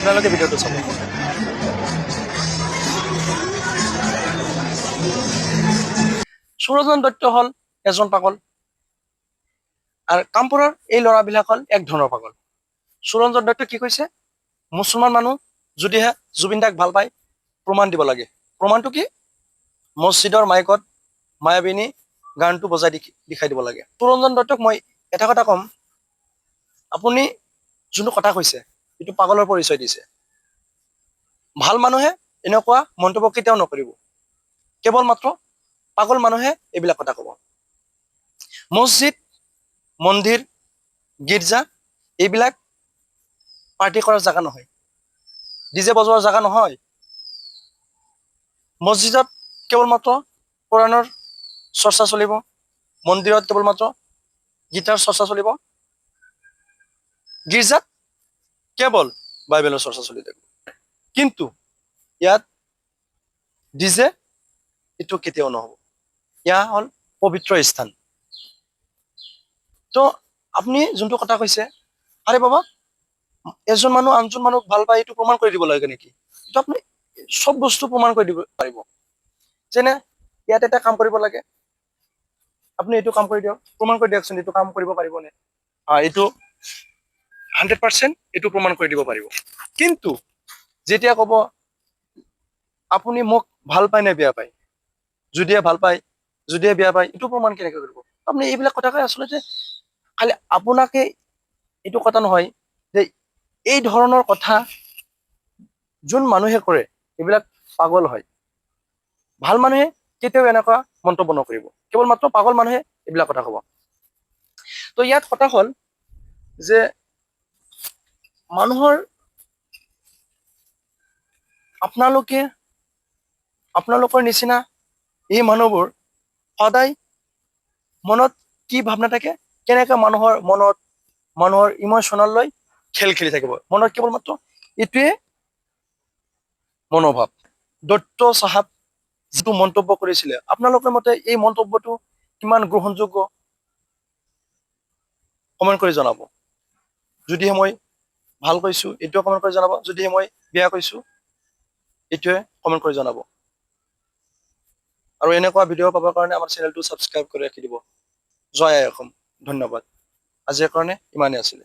আপোনালোকে ভিডিঅ'টো চাব। সুৰঞ্জন দত্ত হ'ল এজন পাগল আৰু কামপুৰৰ এই ল'ৰাবিলাক হ'ল এক ধৰণৰ পাগল। সুৰঞ্জন দত্ত কি কৈছে, মুছলমান মানুহ যদিহে জুবিন দাক ভাল পায় প্ৰমাণ দিব লাগে। প্ৰমাণটো কি? মছজিদৰ মাইকত মায়াবিনী গানটো বজাই দেখাই দিব লাগে। সুৰঞ্জন দত্তক মই এটা কথা ক'ম, আপুনি যোনটো কথা কৈছে এইটো পাগলৰ পৰিচয় দিছে। ভাল মানুহে এনেকুৱা মন্তব্য কেতিয়াও নকৰিব, কেৱল মাত্ৰ পাগল মানুহে এইবিলাক কথা ক'ব। মছজিদ, মন্দিৰ, গীৰ্জা এইবিলাক পাৰ্টি কৰাৰ জেগা নহয়, ডিজে বজোৱাৰ জেগা নহয়। মছজিদত কেৱল মাত্ৰ কোৰাণৰ চৰ্চা চলিব, মন্দিৰত কেৱল মাত্ৰ গীতাৰ চৰ্চা চলিব, গীৰ্জাত কেৱল বাইবেলৰ চৰ্চা চলি থাকিব। কিন্তু ইয়াত ডিজে এইটো কেতিয়াও নহ'ব। ইয়াৰ হ'ল পবিত্ৰ স্থান। তো আপুনি যোনটো কথা কৈছে, আৰে বাবা এজন মানুহ আনজন মানুহক ভাল পায় এইটো প্ৰমাণ কৰি দিব লাগে নেকি? এইটো আপুনি চব বস্তু প্ৰমাণ কৰি দিব পাৰিব। যেনে ইয়াত এটা কাম কৰিব লাগে, আপুনি এইটো কাম কৰি দিয়ক, প্ৰমাণ কৰি দিয়কচোন এইটো কাম কৰিব পাৰিবনে? এইটো 100% এইটো প্ৰমাণ কৰি দিব পাৰিব। কিন্তু যেতিয়া ক'ব আপুনি মোক ভাল পায় নে বেয়া পায়, যদিহে ভাল পায় যদিহে বেয়া পায় এইটো প্ৰমাণ কেনেকৈ কৰিব? আপুনি এইবিলাক কথা কয় আচলতে খালি আপোনাকে এইটো কথা নহয় যে এই ধৰণৰ কথা যোন মানুহে কৰে এইবিলাক পাগল হয়। ভাল মানুহে কেতিয়াও এনেকুৱা মন্তব্য নকৰিব, কেৱল মাত্ৰ পাগল মানুহে এইবিলাক কথা ক'ব। তো ইয়াত কথা হ'ল যে মানুহৰ আপোনালোকৰ নিচিনা এই মানুহবোৰ সদায় মনত কি ভাৱনা থাকে, কেনেকৈ মানুহৰ ইমোচনেল লৈ খেল খেলি থাকিব। মনত কেৱল মাত্ৰ এইটোৱে মনোভাৱ। দত্ত চাহাব যিটো মন্তব্য কৰিছিলে, আপোনালোকৰ মতে এই মন্তব্যটো কিমান গ্ৰহণযোগ্য কমেণ্ট কৰি জনাব। যদিহে মই ভাল কৈছো এইটোৱে কমেণ্ট কৰি জনাব, যদিহে মই বেয়া কৈছো এইটোৱে কমেণ্ট কৰি জনাব। আৰু এনেকুৱা ভিডিঅ' পাবৰ কাৰণে আমাৰ চেনেলটো ছাবস্ক্ৰাইব কৰি ৰাখি দিব। জয় আই অসম। ধন্যবাদ। আজিৰ কাৰণে ইমানেই আছিলে।